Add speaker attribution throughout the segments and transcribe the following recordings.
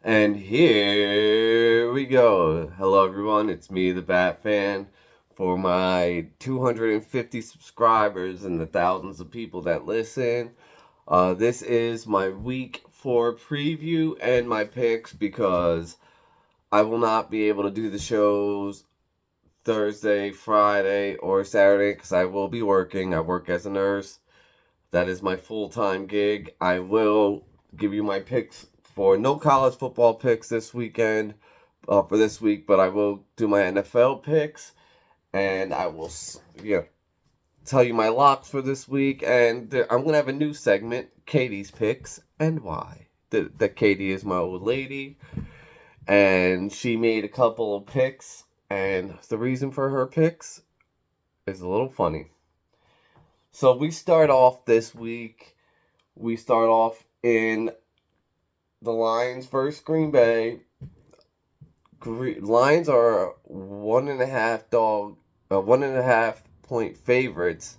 Speaker 1: And here we go. Hello, everyone. It's me, the Bat Fan. For my 250 subscribers and the thousands of people that listen, this is my week 4 preview and my picks because I will not be able to do the shows Thursday, Friday, or Saturday because I will be working. I work as a nurse. That is my full time gig. I will give you my picks for no college football picks this weekend, for this week, but I will do my NFL picks and I will, tell you my locks for this week. And I'm going to have a new segment, Katie's Picks and Why. That Katie is my old lady and she made a couple of picks, and the reason for her picks is a little funny. So we start off this week. We start off in the Lions versus Green Bay. Lions are 1.5 point favorites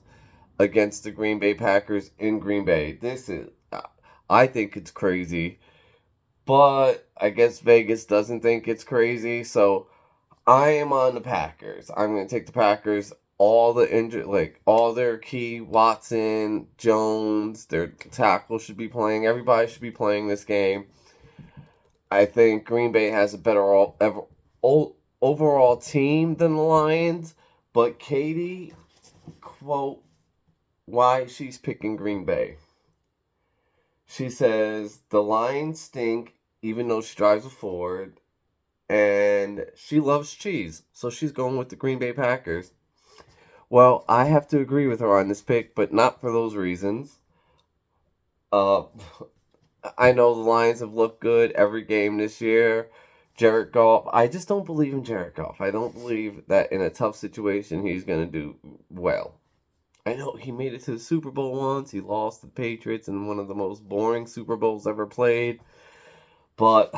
Speaker 1: against the Green Bay Packers in Green Bay. I think it's crazy, but I guess Vegas doesn't think it's crazy. So I am on the Packers. I'm going to take the Packers. All the injured, like all their key, Watson, Jones, their tackle should be playing. Everybody should be playing this game. I think Green Bay has a better overall team than the Lions. But Katie, quote, why she's picking Green Bay. She says the Lions stink, even though she drives a Ford, and she loves cheese, so she's going with the Green Bay Packers. Well, I have to agree with her on this pick, but not for those reasons. Uh, I know the Lions have looked good every game this year. Jared Goff, I just don't believe in Jared Goff. I don't believe that in a tough situation he's going to do well. I know he made it to the Super Bowl once. He lost to the Patriots in one of the most boring Super Bowls ever played. But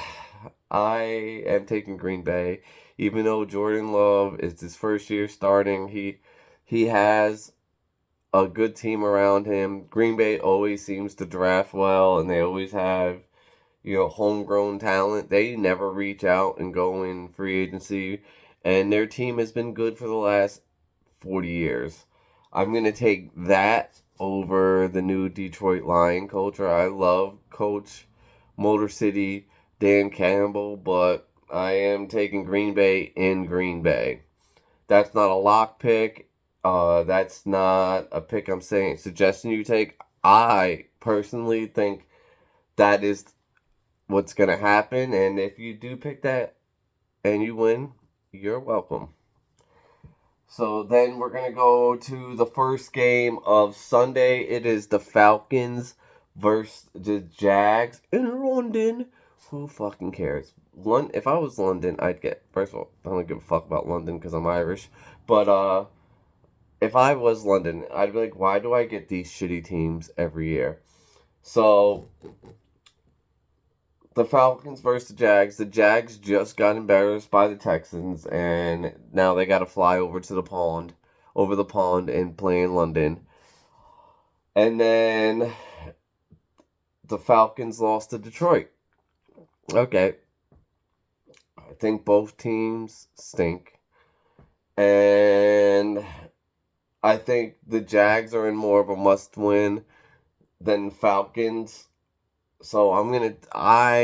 Speaker 1: I am taking Green Bay. Even though Jordan Love is his first year starting, he has a good team around him. Green Bay always seems to draft well, and they always have, homegrown talent. They never reach out and go in free agency, and their team has been good for the last 40 years. I'm going to take that over the new Detroit Lion culture. I love Coach Motor City Dan Campbell, but I am taking Green Bay in Green Bay. That's not a lock pick. That's not a pick I'm suggesting you take. I personally think that is what's going to happen. And if you do pick that and you win, you're welcome. So then we're going to go to the first game of Sunday. It is the Falcons versus the Jags in London. Who fucking cares? If I was London, I'd get. First of all, I don't give a fuck about London because I'm Irish. But if I was London, I'd be like, why do I get these shitty teams every year? So the Falcons versus the Jags. The Jags just got embarrassed by the Texans, and now they got to fly over the pond, and play in London. And then the Falcons lost to Detroit. Okay, I think both teams stink, and I think the Jags are in more of a must-win than Falcons. So I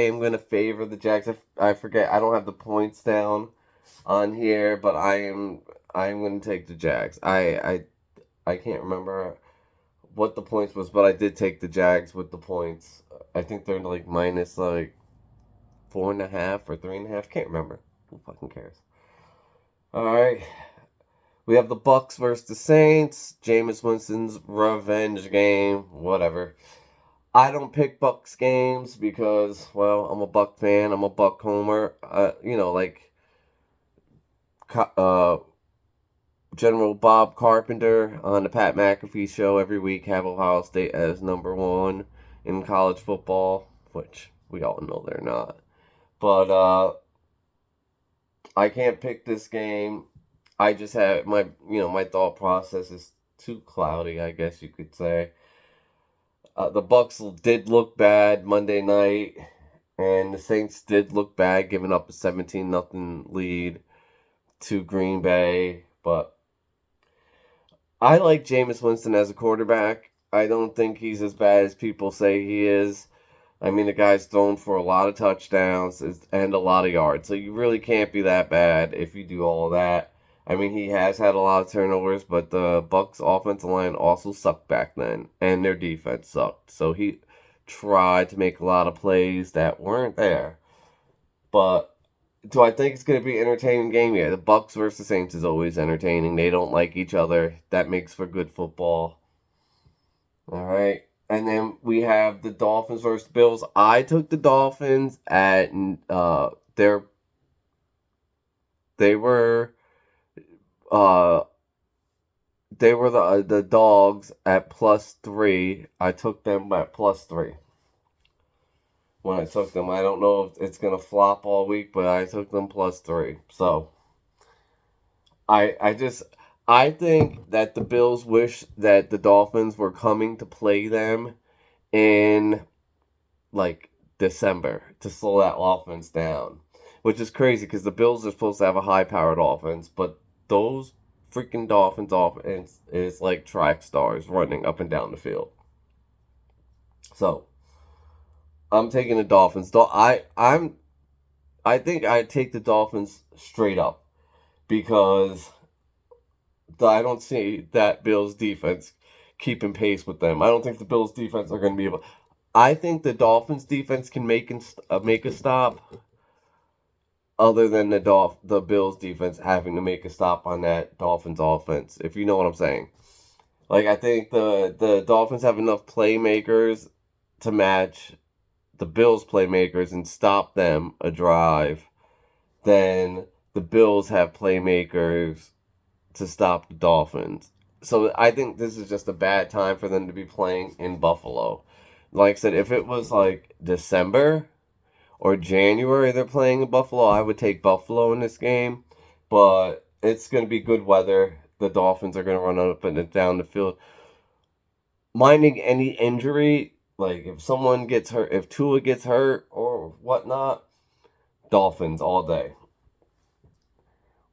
Speaker 1: am gonna favor the Jags. I forget. I don't have the points down on here, but I'm gonna take the Jags. I can't remember what the points was, but I did take the Jags with the points. I think they're like minus like 4.5 or 3.5. Can't remember. Who fucking cares? All right. We have the Bucks versus the Saints. Jameis Winston's revenge game. Whatever. I don't pick Bucks games because, well, I'm a Buck fan. I'm a Buck homer. Like uh, General Bob Carpenter on the Pat McAfee show every week have Ohio State as number one in college football, which we all know they're not. But I can't pick this game. I just have my thought process is too cloudy, I guess you could say. The Bucks did look bad Monday night, And the Saints did look bad, giving up a 17-0 lead to Green Bay. But I like Jameis Winston as a quarterback. I don't think he's as bad as people say he is. I mean, the guy's thrown for a lot of touchdowns and a lot of yards. So you really can't be that bad if you do all of that. I mean, he has had a lot of turnovers, but the Bucks offensive line also sucked back then, and their defense sucked. So he tried to make a lot of plays that weren't there. But do I think it's going to be an entertaining game? Yeah, the Bucks versus Saints is always entertaining. They don't like each other. That makes for good football. All right. And then we have the Dolphins versus Bills. I took the Dolphins at their they were uh the dogs at +3. I took them at +3 when I took them. I don't know if it's gonna flop all week, but I took them +3. So I just I think that the Bills wish that the Dolphins were coming to play them in like December to slow that offense down, which is crazy because the Bills are supposed to have a high-powered offense, but those freaking Dolphins offense is like track stars running up and down the field. So I'm taking the Dolphins. I think I take the Dolphins straight up because I don't see that Bills defense keeping pace with them. I don't think the Bills defense are going to be able. I think the Dolphins defense can make a stop, other than the Bills defense having to make a stop on that Dolphins offense. If you know what I'm saying. Like I think the Dolphins have enough playmakers to match the Bills playmakers and stop them a drive. Then the Bills have playmakers to stop the Dolphins. So I think this is just a bad time for them to be playing in Buffalo. Like I said, if it was like December or January they're playing in Buffalo, I would take Buffalo in this game. But it's going to be good weather. The Dolphins are going to run up and down the field. Minding any injury, like if someone gets hurt, if Tua gets hurt or whatnot, Dolphins all day.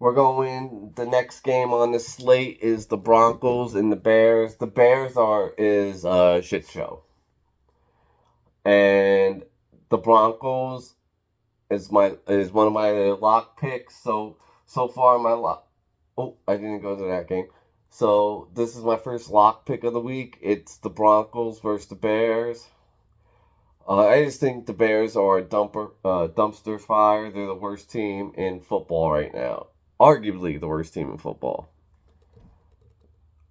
Speaker 1: We're going. The next game on the slate is the Broncos and the Bears. The Bears is a shit show, and the Broncos is one of my lock picks. So far my lock. Oh, I didn't go to that game. So this is my first lock pick of the week. It's the Broncos versus the Bears. I just think the Bears are a dumpster fire. They're the worst team in football right now. Arguably the worst team in football.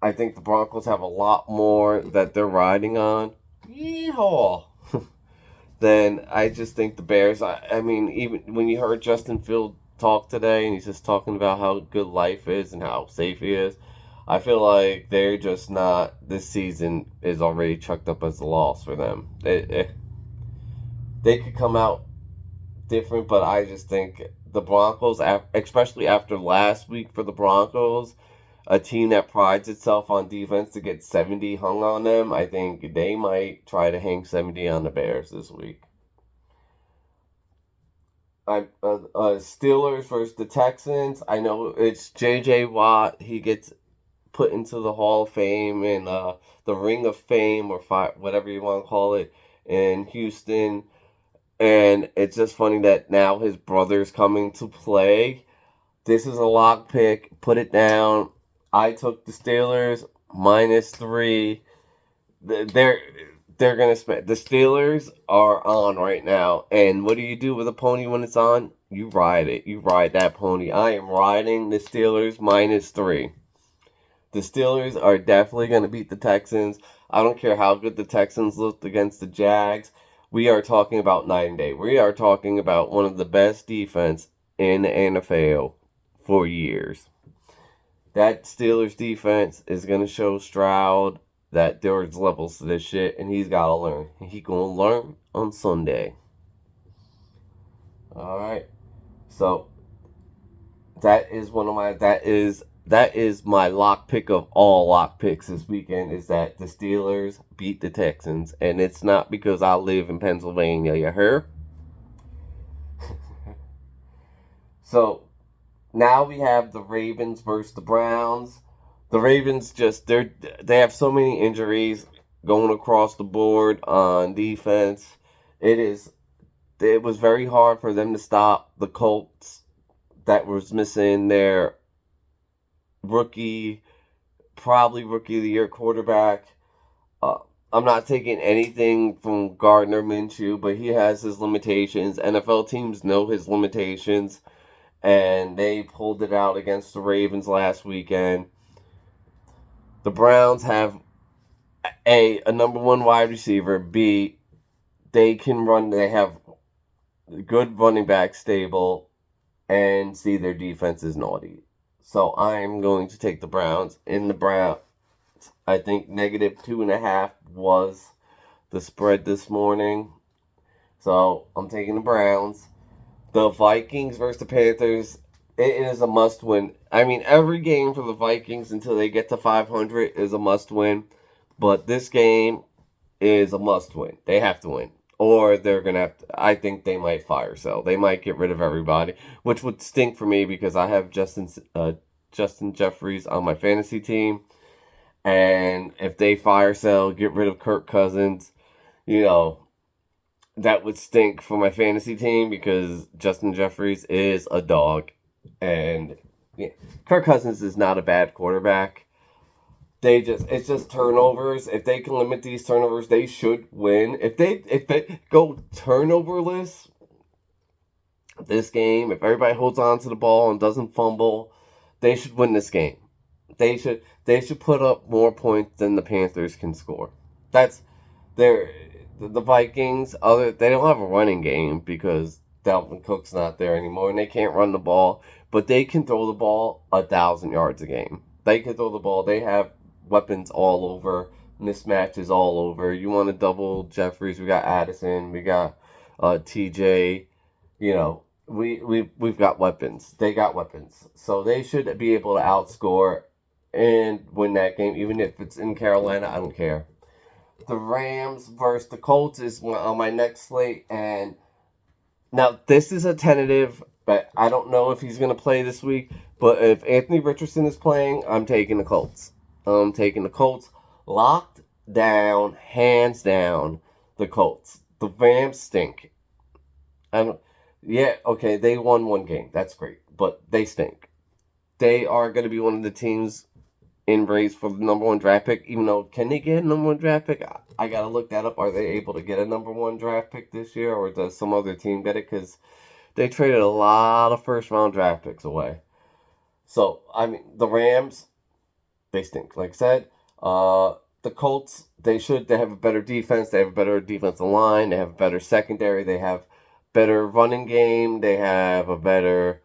Speaker 1: I think the Broncos have a lot more that they're riding on. Yeehaw! Then I just think the Bears. I mean, even when you heard Justin Field talk today, and he's just talking about how good life is and how safe he is, I feel like they're just not. This season is already chucked up as a loss for them. They could come out different, but I just think the Broncos, especially after last week for the Broncos, a team that prides itself on defense, to get 70 hung on them, I think they might try to hang 70 on the Bears this week. Steelers versus the Texans. I know it's J.J. Watt. He gets put into the Hall of Fame and the Ring of Fame or whatever you want to call it in Houston. And it's just funny that now his brother's coming to play. This is a lock pick. Put it down. I took the Steelers -3. They're gonna spend. The Steelers are on right now, and what do you do with a pony when it's on? You ride it. You ride that pony. I am riding the Steelers -3. The Steelers are definitely gonna beat the Texans. I don't care how good the Texans looked against the Jags. We are talking about night and day. We are talking about one of the best defense in the NFL for years. That Steelers defense is going to show Stroud that there's levels to this shit, and he's got to learn. He going to learn on Sunday. All right. So that is my lock pick of all lock picks this weekend, is that the Steelers beat the Texans, and it's not because I live in Pennsylvania. You heard? So now we have the Ravens versus the Browns. The Ravens they have so many injuries going across the board on defense. It is it was very hard for them to stop the Colts that was missing their rookie, probably rookie of the year quarterback. Uh, I'm not taking anything from Gardner Minshew, but he has his limitations. NFL teams know his limitations, and they pulled it out against the Ravens last weekend. The Browns have a number one wide receiver. B, they can run. They have good running back stable, and C, their defense is naughty. So I'm going to take the Browns. In the Browns, I think -2.5 was the spread this morning. So I'm taking the Browns. The Vikings versus the Panthers. It is a must win. I mean, every game for the Vikings until they get to 500 is a must win. But this game is a must win. They have to win. Or they're going to have to. I think they might fire sell. They might get rid of everybody, which would stink for me because I have Justin Jeffries on my fantasy team. And if they fire sell, get rid of Kirk Cousins, you know, that would stink for my fantasy team because Justin Jeffries is a dog. And yeah, Kirk Cousins is not a bad quarterback. It's just turnovers. If they can limit these turnovers, they should win. If they go turnoverless this game, if everybody holds on to the ball and doesn't fumble, they should win this game. They should put up more points than the Panthers can score. That's they're the Vikings. They don't have a running game because Dalvin Cook's not there anymore, and they can't run the ball. But they can throw the ball 1,000 yards a game. They can throw the ball. They have weapons all over, mismatches all over. You want to double Jeffries? We got Addison. We got TJ. You know, we've got weapons. They got weapons, so they should be able to outscore and win that game, even if it's in Carolina. I don't care. The Rams versus the Colts is on my next slate, and now this is a tentative, but I don't know if he's going to play this week. But if Anthony Richardson is playing, I'm taking the Colts. I'm taking the Colts, locked down, hands down. The Colts. The Rams stink. I don't. Yeah, okay, they won one game. That's great, but they stink. They are going to be one of the teams in race for the number one draft pick. Even though, can they get a number one draft pick? I gotta look that up. Are they able to get a number one draft pick this year, or does some other team get it? Because they traded a lot of first round draft picks away. So I mean, the Rams, they stink. Like I said, the Colts, they have a better defense. They have a better defensive line. They have a better secondary. They have better running game. They have a better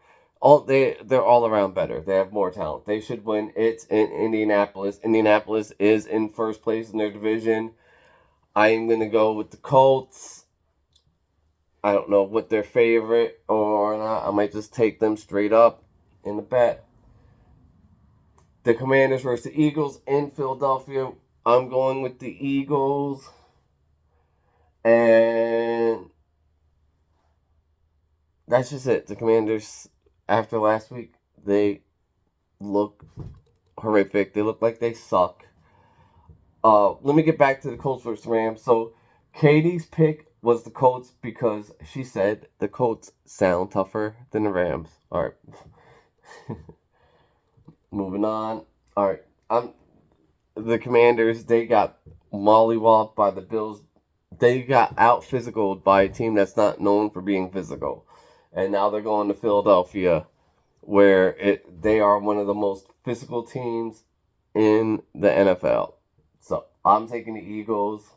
Speaker 1: they're all around better. They have more talent. They should win. It's in Indianapolis. Indianapolis is in first place in their division. I am gonna go with the Colts. I don't know what their favorite or not. I might just take them straight up in the bet. The Commanders versus the Eagles in Philadelphia. I'm going with the Eagles. And that's just it. The Commanders, after last week, they look horrific. They look like they suck. Let me get back to the Colts versus Rams. So, Katie's pick was the Colts because she said the Colts sound tougher than the Rams. All right. Moving on. All right. The Commanders, they got mollywopped by the Bills. They got out physicaled by a team that's not known for being physical. And now they're going to Philadelphia, where they are one of the most physical teams in the NFL. So I'm taking the Eagles.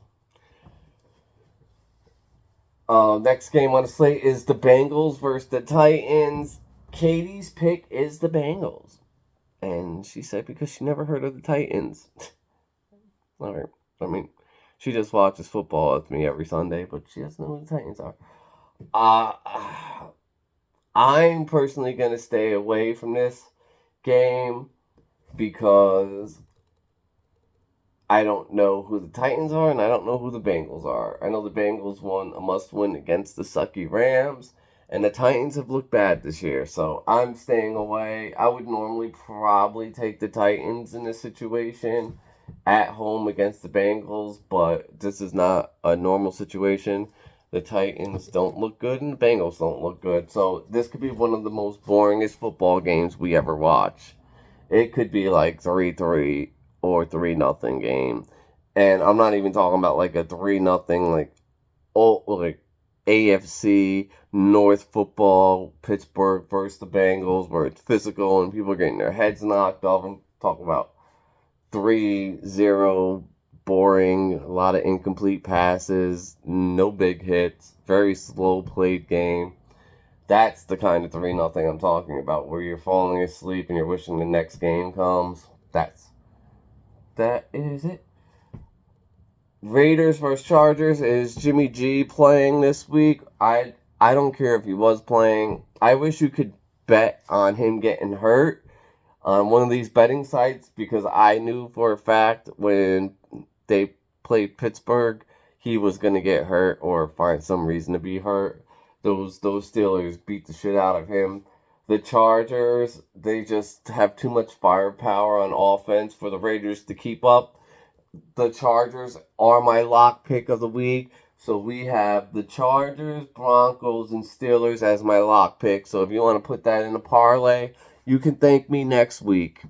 Speaker 1: Next game on the slate is the Bengals versus the Titans. Katie's pick is the Bengals. And she said because she never heard of the Titans. All right. I mean, she just watches football with me every Sunday, but she doesn't know who the Titans are. I'm personally going to stay away from this game because I don't know who the Titans are and I don't know who the Bengals are. I know the Bengals won a must-win against the sucky Rams, And the Titans have looked bad this year, so I'm staying away. I would normally probably take the Titans in this situation at home against the Bengals, but this is not a normal situation. The Titans don't look good and the Bengals don't look good. So this could be one of the most boringest football games we ever watch. It could be like 3-3 or 3-0 game. And I'm not even talking about like a 3-0 like AFC North football, Pittsburgh versus the Bengals, where it's physical and people are getting their heads knocked off. I'm talking about 3-0, boring, a lot of incomplete passes, no big hits, very slow played game. That's the kind of 3-0 I'm talking about, where you're falling asleep and you're wishing the next game comes. That is it. Raiders versus Chargers. Is Jimmy G playing this week? I don't care if he was playing. I wish you could bet on him getting hurt on one of these betting sites, because I knew for a fact when they played Pittsburgh he was going to get hurt or find some reason to be hurt. Those Steelers beat the shit out of him. The Chargers, they just have too much firepower on offense for the Raiders to keep up. The Chargers are my lock pick of the week. So we have the Chargers, Broncos, and Steelers as my lock pick. So if you want to put that in a parlay, you can thank me next week,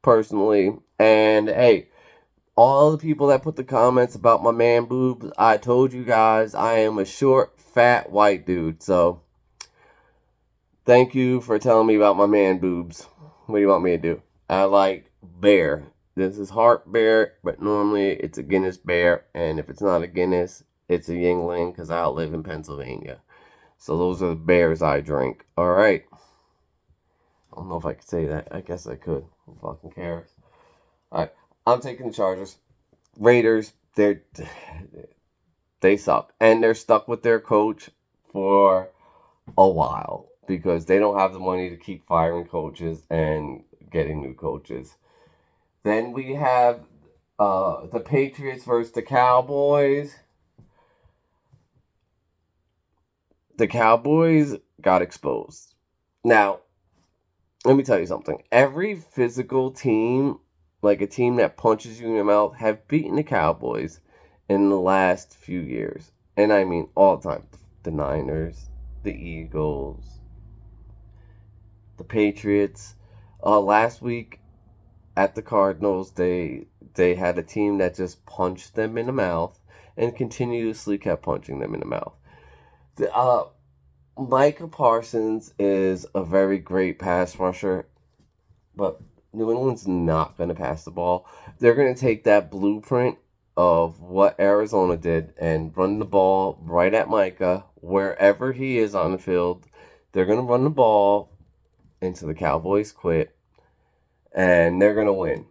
Speaker 1: personally. And hey, all the people that put the comments about my man boobs, I told you guys I am a short, fat, white dude. So thank you for telling me about my man boobs. What do you want me to do? I like bear. This is Heart Bear, but normally it's a Guinness Bear. And if it's not a Guinness, it's a Yingling, because I live in Pennsylvania. So those are the beers I drink. Alright. I don't know if I could say that. I guess I could. Who fucking cares? Alright. I'm taking the Chargers. Raiders, they suck. And they're stuck with their coach for a while, because they don't have the money to keep firing coaches and getting new coaches. Then we have the Patriots versus the Cowboys. The Cowboys got exposed. Now, let me tell you something. Every physical team, like a team that punches you in the mouth, have beaten the Cowboys in the last few years. And I mean all the time. The Niners, the Eagles, the Patriots. Last week at the Cardinals, they had a team that just punched them in the mouth and continuously kept punching them in the mouth. Micah Parsons is a very great pass rusher, but New England's not going to pass the ball. They're going to take that blueprint of what Arizona did and run the ball right at Micah wherever he is on the field. They're going to run the ball until the Cowboys quit, and they're going to win.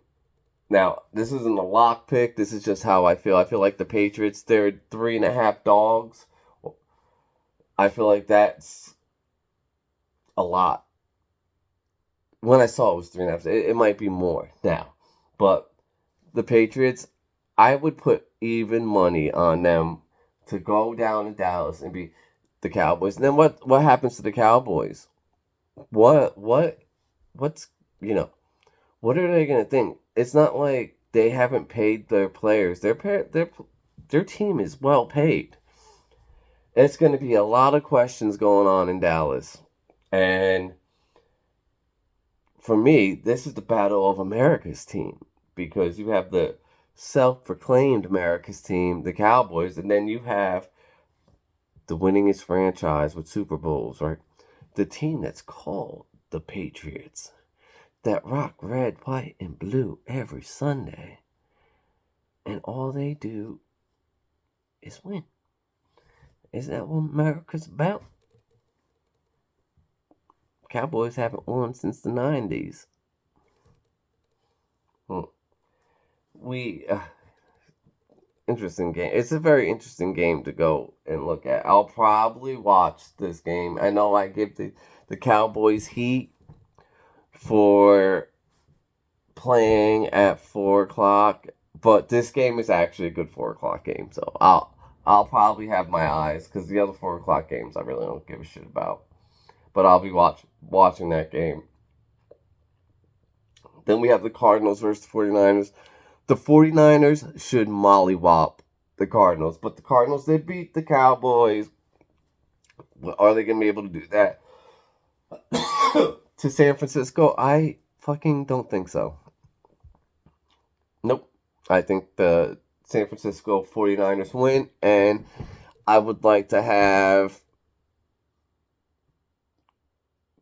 Speaker 1: Now, this isn't a lock pick. This is just how I feel. I feel like the Patriots, they're 3.5 dogs. I feel like that's a lot. When I saw it was 3.5, it might be more now. But the Patriots, I would put even money on them to go down to Dallas and beat the Cowboys. And then what happens to the Cowboys? What's what are they gonna think? It's not like they haven't paid their players. Their team is well paid. It's going to be a lot of questions going on in Dallas. And for me, this is the battle of America's team, because you have the self-proclaimed America's team, the Cowboys, and then you have the winningest franchise with Super Bowls, right? The team that's called the Patriots, that rock red, white, and blue every Sunday. And all they do is win. Isn't that what America's about? Cowboys haven't won since the 90s. Interesting game. It's a very interesting game to go and look at. I'll probably watch this game. I know I give the Cowboys heat for playing at 4 o'clock, but this game is actually a good 4 o'clock game, so I'll I'll probably have my eyes because the other 4 o'clock games I really don't give a shit about. But I'll be watching that game. Then we have the Cardinals versus the 49ers. The 49ers should mollywop the Cardinals, but the Cardinals did beat the Cowboys. Are they going to be able to do that to San Francisco? I fucking don't think so. Nope. I think the San Francisco 49ers win, and I would like to have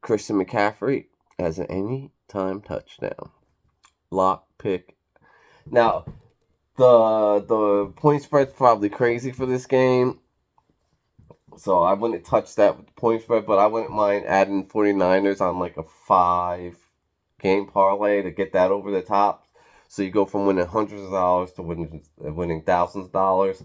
Speaker 1: Christian McCaffrey as an anytime touchdown. Lock pick. Now, the point spread's probably crazy for this game, so I wouldn't touch that with the point spread, but I wouldn't mind adding 49ers on like a 5-game parlay to get that over the top. So you go from winning hundreds of dollars to winning thousands of dollars.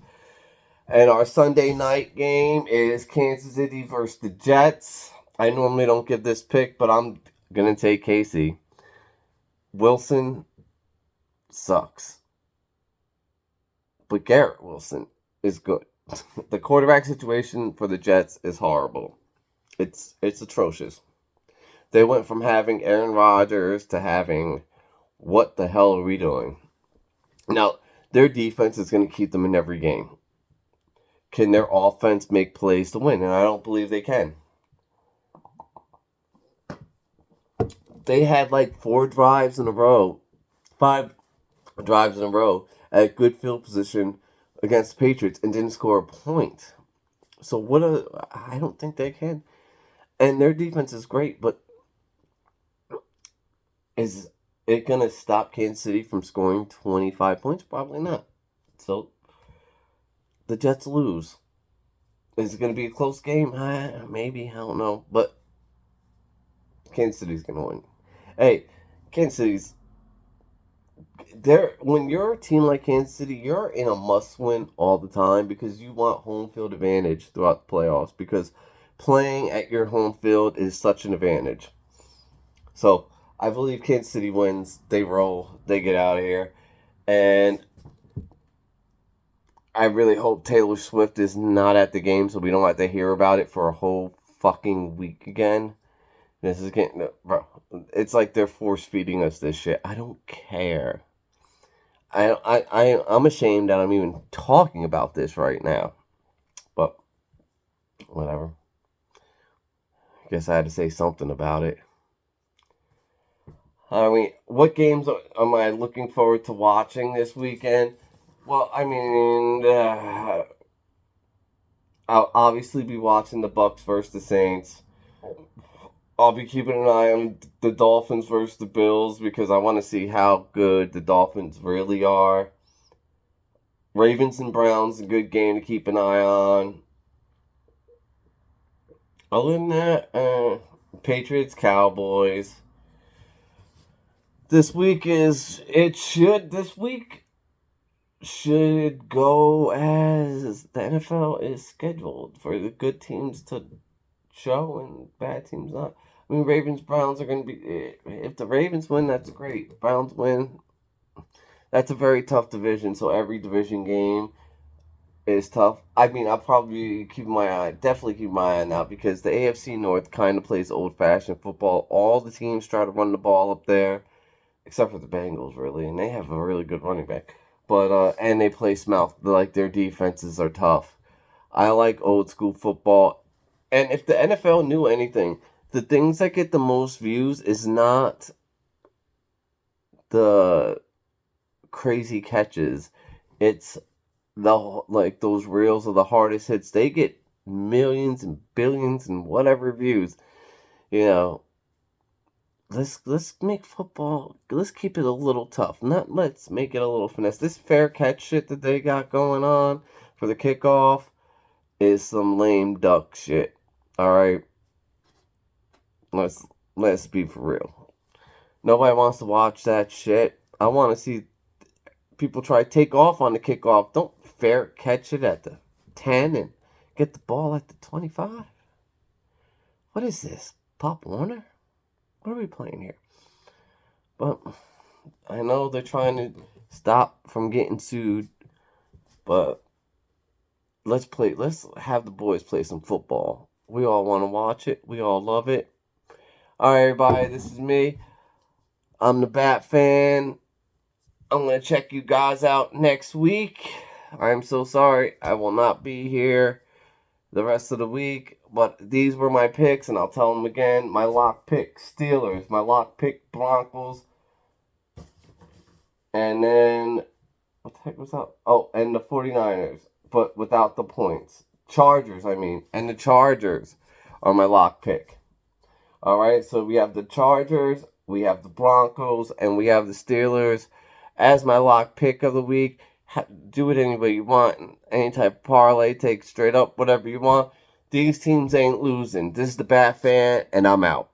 Speaker 1: And our Sunday night game is Kansas City versus the Jets. I normally don't give this pick, but I'm going to take KC. Wilson sucks. But Garrett Wilson is good. The quarterback situation for the Jets is horrible. It's atrocious. They went from having Aaron Rodgers to having, what the hell are we doing? Now, their defense is going to keep them in every game. Can their offense make plays to win? And I don't believe they can. They had like 5 drives in a row at good field position against the Patriots and didn't score a point. So I don't think they can. And their defense is great, but is it going to stop Kansas City from scoring 25 points? Probably not. So the Jets lose. Is it going to be a close game? Maybe. I don't know. But Kansas City's going to win. Hey, Kansas City's... When you're a team like Kansas City, you're in a must-win all the time because you want home field advantage throughout the playoffs because playing at your home field is such an advantage. So, I believe Kansas City wins. They roll. They get out of here. And I really hope Taylor Swift is not at the game so we don't have to hear about it for a whole fucking week again. This is getting... Bro, it's like they're force-feeding us this shit. I don't care. I'm ashamed that I'm even talking about this right now. But, whatever. I guess I had to say something about it. I mean, what games am I looking forward to watching this weekend? Well, I mean, I'll obviously be watching the Bucks versus the Saints. I'll be keeping an eye on the Dolphins versus the Bills because I want to see how good the Dolphins really are. Ravens and Browns, a good game to keep an eye on. Other than that, Patriots, Cowboys. This week should go as the NFL is scheduled for the good teams to show and bad teams not. I mean, Ravens, Browns are going to be... If the Ravens win, that's great. Browns win, that's a very tough division, so every division game is tough. I mean, I'll probably definitely keep my eye on that because the AFC North kind of plays old-fashioned football. All the teams try to run the ball up there, except for the Bengals, really, and they have a really good running back. But, and they play smooth, like their defenses are tough. I like old school football. And if the NFL knew anything, the things that get the most views is not the crazy catches. It's those reels of the hardest hits. They get millions and billions and whatever views. You know, let's make football. Let's keep it a little tough. Not let's make it a little finesse. This fair catch shit that they got going on for the kickoff is some lame duck shit. All right, let's be for real. Nobody wants to watch that shit. I want to see people try to take off on the kickoff. Don't fair catch it at the 10 and get the ball at the 25. What is this? Pop Warner? What are we playing here? But I know they're trying to stop from getting sued, but let's have the boys play some football. We all want to watch it. We all love it. All right, everybody, this is me. I'm the Bat fan. I'm going to check you guys out next week. I'm so sorry. I will not be here the rest of the week. But these were my picks, and I'll tell them again. My lock pick, Steelers. My lock pick, Broncos. And then, what the heck was that? Oh, and the 49ers. But without the points. Chargers, I mean. And the Chargers are my lock pick. All right, so we have the Chargers, we have the Broncos, and we have the Steelers as my lock pick of the week. Do it any way you want. Any type of parlay, take straight up, whatever you want. These teams ain't losing. This is the Bat Fan, and I'm out.